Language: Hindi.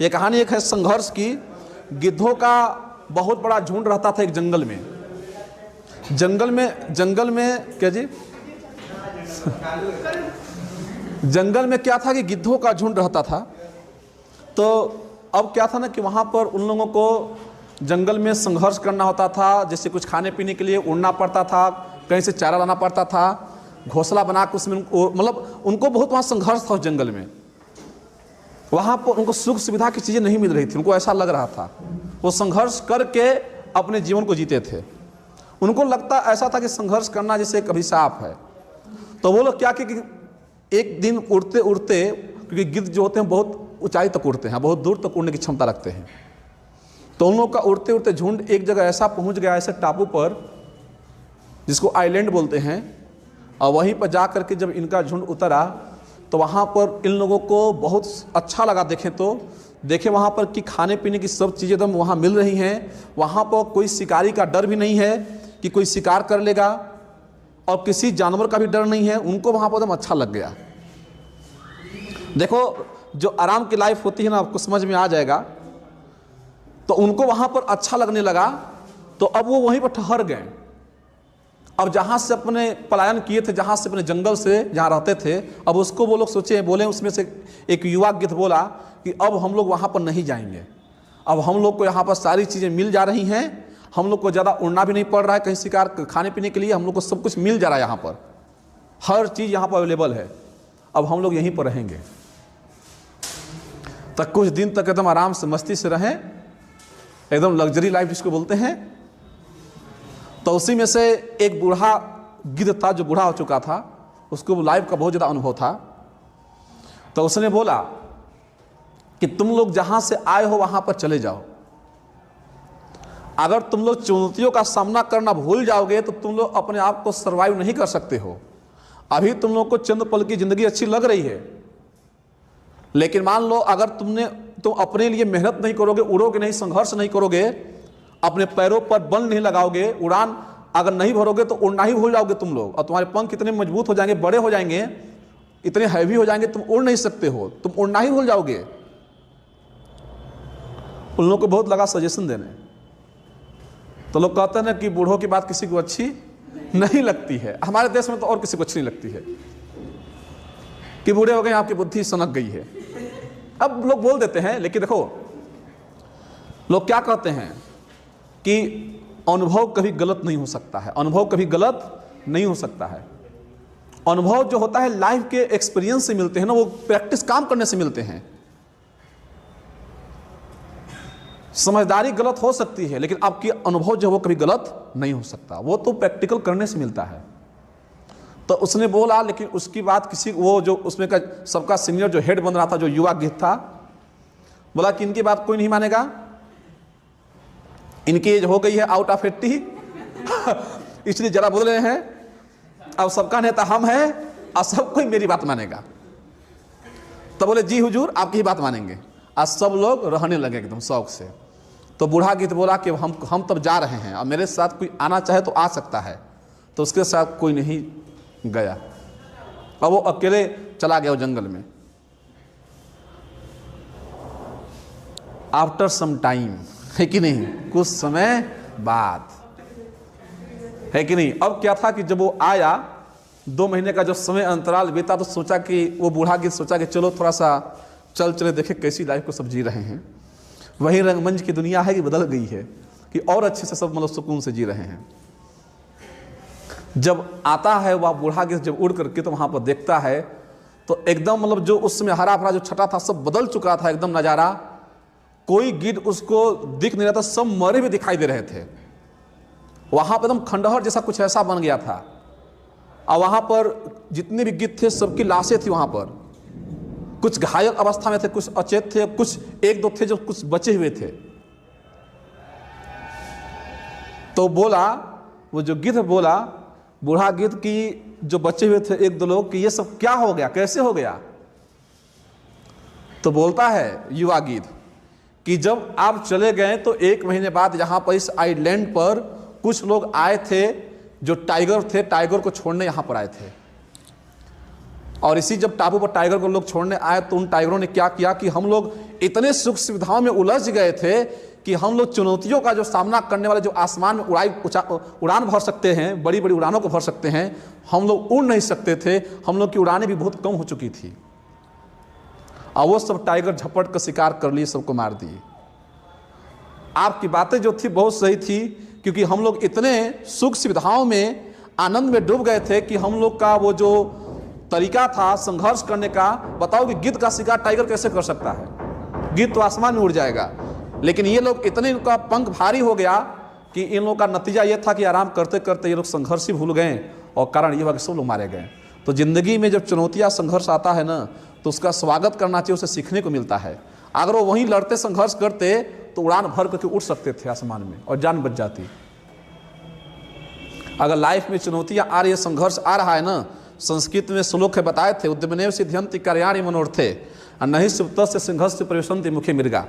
ये कहानी एक है संघर्ष की। गिद्धों का बहुत बड़ा झुंड रहता था एक जंगल में। जंगल में क्या जी जंगल में क्या था कि गिद्धों का झुंड रहता था। तो अब क्या था ना कि वहाँ पर उन लोगों को जंगल में संघर्ष करना होता था। जैसे कुछ खाने पीने के लिए उड़ना पड़ता था, कहीं से चारा लाना पड़ता था, घोंसला बना के उसमें मतलब उनको बहुत वहाँ संघर्ष था उस जंगल में। वहाँ पर उनको सुख सुविधा की चीज़ें नहीं मिल रही थी। उनको ऐसा लग रहा था वो संघर्ष करके अपने जीवन को जीते थे। उनको लगता ऐसा था कि संघर्ष करना जैसे एक अभिशाप है। तो वो लोग क्या कि एक दिन उड़ते उड़ते, क्योंकि गिद्ध जो होते हैं बहुत ऊंचाई तक उड़ते हैं, बहुत दूर तक उड़ने की क्षमता रखते हैं। तो उन लोग का उड़ते उड़ते झुंड एक जगह ऐसा पहुंच गया, ऐसे टापू पर जिसको आइलैंड बोलते हैं। और वहीं पर जा करके जब इनका झुंड उतरा तो वहाँ पर इन लोगों को बहुत अच्छा लगा। देखें वहाँ पर कि खाने पीने की सब चीज़ें एकदम वहाँ मिल रही हैं। वहाँ पर कोई शिकारी का डर भी नहीं है कि कोई शिकार कर लेगा, और किसी जानवर का भी डर नहीं है। उनको वहाँ पर एकदम अच्छा लग गया। देखो जो आराम की लाइफ होती है ना, आपको समझ में आ जाएगा। तो उनको वहाँ पर अच्छा लगने लगा। तो अब वो वहीं पर ठहर गए। अब जहाँ से अपने पलायन किए थे, जहाँ से अपने जंगल से जहाँ रहते थे, अब उसको वो लोग बोले उसमें से एक युवा गिद्ध बोला कि अब हम लोग वहाँ पर नहीं जाएंगे। अब हम लोग को यहाँ पर सारी चीज़ें मिल जा रही हैं। हम लोग को ज़्यादा उड़ना भी नहीं पड़ रहा है कहीं शिकार खाने पीने के लिए। हम लोग को सब कुछ मिल जा रहा है, यहाँ पर हर चीज़ यहाँ पर अवेलेबल है। अब हम लोग यहीं पर रहेंगे। तक कुछ दिन तक एकदम आराम से मस्ती से रहें, एकदम लग्जरी लाइफ जिसको बोलते हैं। तो उसी में से एक बूढ़ा गिद्ध था जो बूढ़ा हो चुका था, उसको लाइफ का बहुत ज़्यादा अनुभव था। तो उसने बोला कि तुम लोग जहाँ से आए हो वहाँ पर चले जाओ। अगर तुम लोग चुनौतियों का सामना करना भूल जाओगे तो तुम लोग अपने आप को सर्वाइव नहीं कर सकते हो। अभी तुम लोग को चंद पल की ज़िंदगी अच्छी लग रही है, लेकिन मान लो अगर तुम अपने लिए मेहनत नहीं करोगे, उड़ोगे नहीं, संघर्ष नहीं करोगे, अपने पैरों पर बल नहीं लगाओगे, उड़ान अगर नहीं भरोगे तो उड़ना ही भूल जाओगे तुम लोग। और तुम्हारे पंख इतने मजबूत हो जाएंगे, बड़े हो जाएंगे, इतने हैवी हो जाएंगे, तुम उड़ नहीं सकते हो, तुम उड़ना ही भूल जाओगे। उन लोगों को बहुत लगा सजेशन देने। तो लोग कहते हैं ना कि बूढ़ों की बात किसी को अच्छी नहीं लगती है। हमारे देश में तो और किसी को अच्छी नहीं लगती है कि बूढ़े हो गए, आपकी बुद्धि सनक गई है। अब लोग बोल देते हैं, लेकिन देखो लोग क्या कहते हैं कि अनुभव कभी गलत नहीं हो सकता है। अनुभव कभी गलत नहीं हो सकता है। अनुभव जो होता है लाइफ के एक्सपीरियंस से मिलते हैं ना, वो प्रैक्टिस काम करने से मिलते हैं। समझदारी गलत हो सकती है, लेकिन आपकी अनुभव जो है वो कभी गलत नहीं हो सकता, वो तो प्रैक्टिकल करने से मिलता है। तो उसने बोला, लेकिन उसकी बात किसी वो जो उसमें का सबका सीनियर जो हेड बन रहा था, जो युवा गिद्ध था, बोला कि इनकी बात कोई नहीं मानेगा, इनकी एज हो गई है आउट ऑफ 80 इसलिए जरा बोल रहे हैं। अब सबका नेता हम हैं और सब कोई मेरी बात मानेगा। तो बोले जी हुजूर आपकी ही बात मानेंगे। आज सब लोग रहने लगे एकदम शौक से। तो बूढ़ा गिद्ध बोला कि हम तब जा रहे हैं, और मेरे साथ कोई आना चाहे तो आ सकता है। तो उसके साथ कोई नहीं गया और वो अकेले चला गया वो जंगल में। आफ्टर सम टाइम, है कि नहीं, कुछ समय बाद, है कि नहीं। अब क्या था कि जब वो आया, 2 महीने का जो समय अंतराल बीता, तो सोचा कि वो बूढ़ा गिद्ध सोचा कि चलो थोड़ा सा चले देखे कैसी लाइफ को सब जी रहे हैं। वही रंगमंच की दुनिया है कि बदल गई है, कि और अच्छे से सब मतलब सुकून से जी रहे हैं। जब आता है वह बूढ़ा गिद्ध, जब उड़ करके तो वहाँ पर देखता है तो एकदम मतलब जो उसमें हरा भरा जो छटा था सब बदल चुका था एकदम नज़ारा। कोई गिद्ध उसको दिख नहीं रहा था, सब मरे हुए दिखाई दे रहे थे। वहाँ पर एकदम खंडहर जैसा कुछ ऐसा बन गया था। और वहाँ पर जितने भी गिद्ध थे सबकी लाशें थी वहाँ पर। कुछ घायल अवस्था में थे, कुछ अचेत थे, कुछ 1-2 थे जो कुछ बचे हुए थे। तो बोला, वो जो गिद्ध बोला, बूढ़ा गिद्ध की जो बचे हुए थे 1-2 लोग, कि ये सब क्या हो गया, कैसे हो गया। तो बोलता है युवा गिद्ध कि जब आप चले गए तो 1 महीने बाद यहाँ पर इस आइलैंड पर कुछ लोग आए थे जो टाइगर थे, टाइगर को छोड़ने यहाँ पर आए थे। और इसी जब टापू पर टाइगर को लोग छोड़ने आए तो उन टाइगरों ने क्या किया कि हम लोग इतने सुख सुविधाओं में उलझ गए थे कि हम लोग चुनौतियों का जो सामना करने वाले, जो आसमान में उड़ान भर सकते हैं, बड़ी बड़ी उड़ानों को भर सकते हैं, हम लोग उड़ नहीं सकते थे। हम लोग की उड़ानें भी बहुत कम हो चुकी थी और वो सब टाइगर झपट का शिकार कर लिए, सबको मार दिए। आपकी बातें जो थी बहुत सही थी, क्योंकि हम लोग इतने सुख सुविधाओं में, आनंद में डूब गए थे कि हम लोग का वो जो तरीका था संघर्ष करने का, बताओ कि गिद्ध का शिकार टाइगर कैसे कर सकता है? गिद्ध तो आसमान में उड़ जाएगा। लेकिन ये लोग इतने, इनका पंख भारी हो गया कि इन लोगों का नतीजा ये था कि आराम करते करते ये लोग संघर्ष ही भूल गए और कारण ये हुआ कि सब लोग मारे गए। तो जिंदगी में जब चुनौतियाँ, संघर्ष आता है ना, तो उसका स्वागत करना चाहिए, उसे सीखने को मिलता है। अगर वो वहीं लड़ते संघर्ष करते तो उड़ान भर करके उड़ सकते थे आसमान में और जान बच जाती। अगर लाइफ में चुनौतियाँ आ रही है, संघर्ष आ रहा है ना, संस्कृत में श्लोक है, बताए थे, उद्यमनेव सिद्ध्यन्ति कार्याणि मनोरथे नहीं सुप्त से संघर्ष प्रवेशन्ति मुखे मृगा।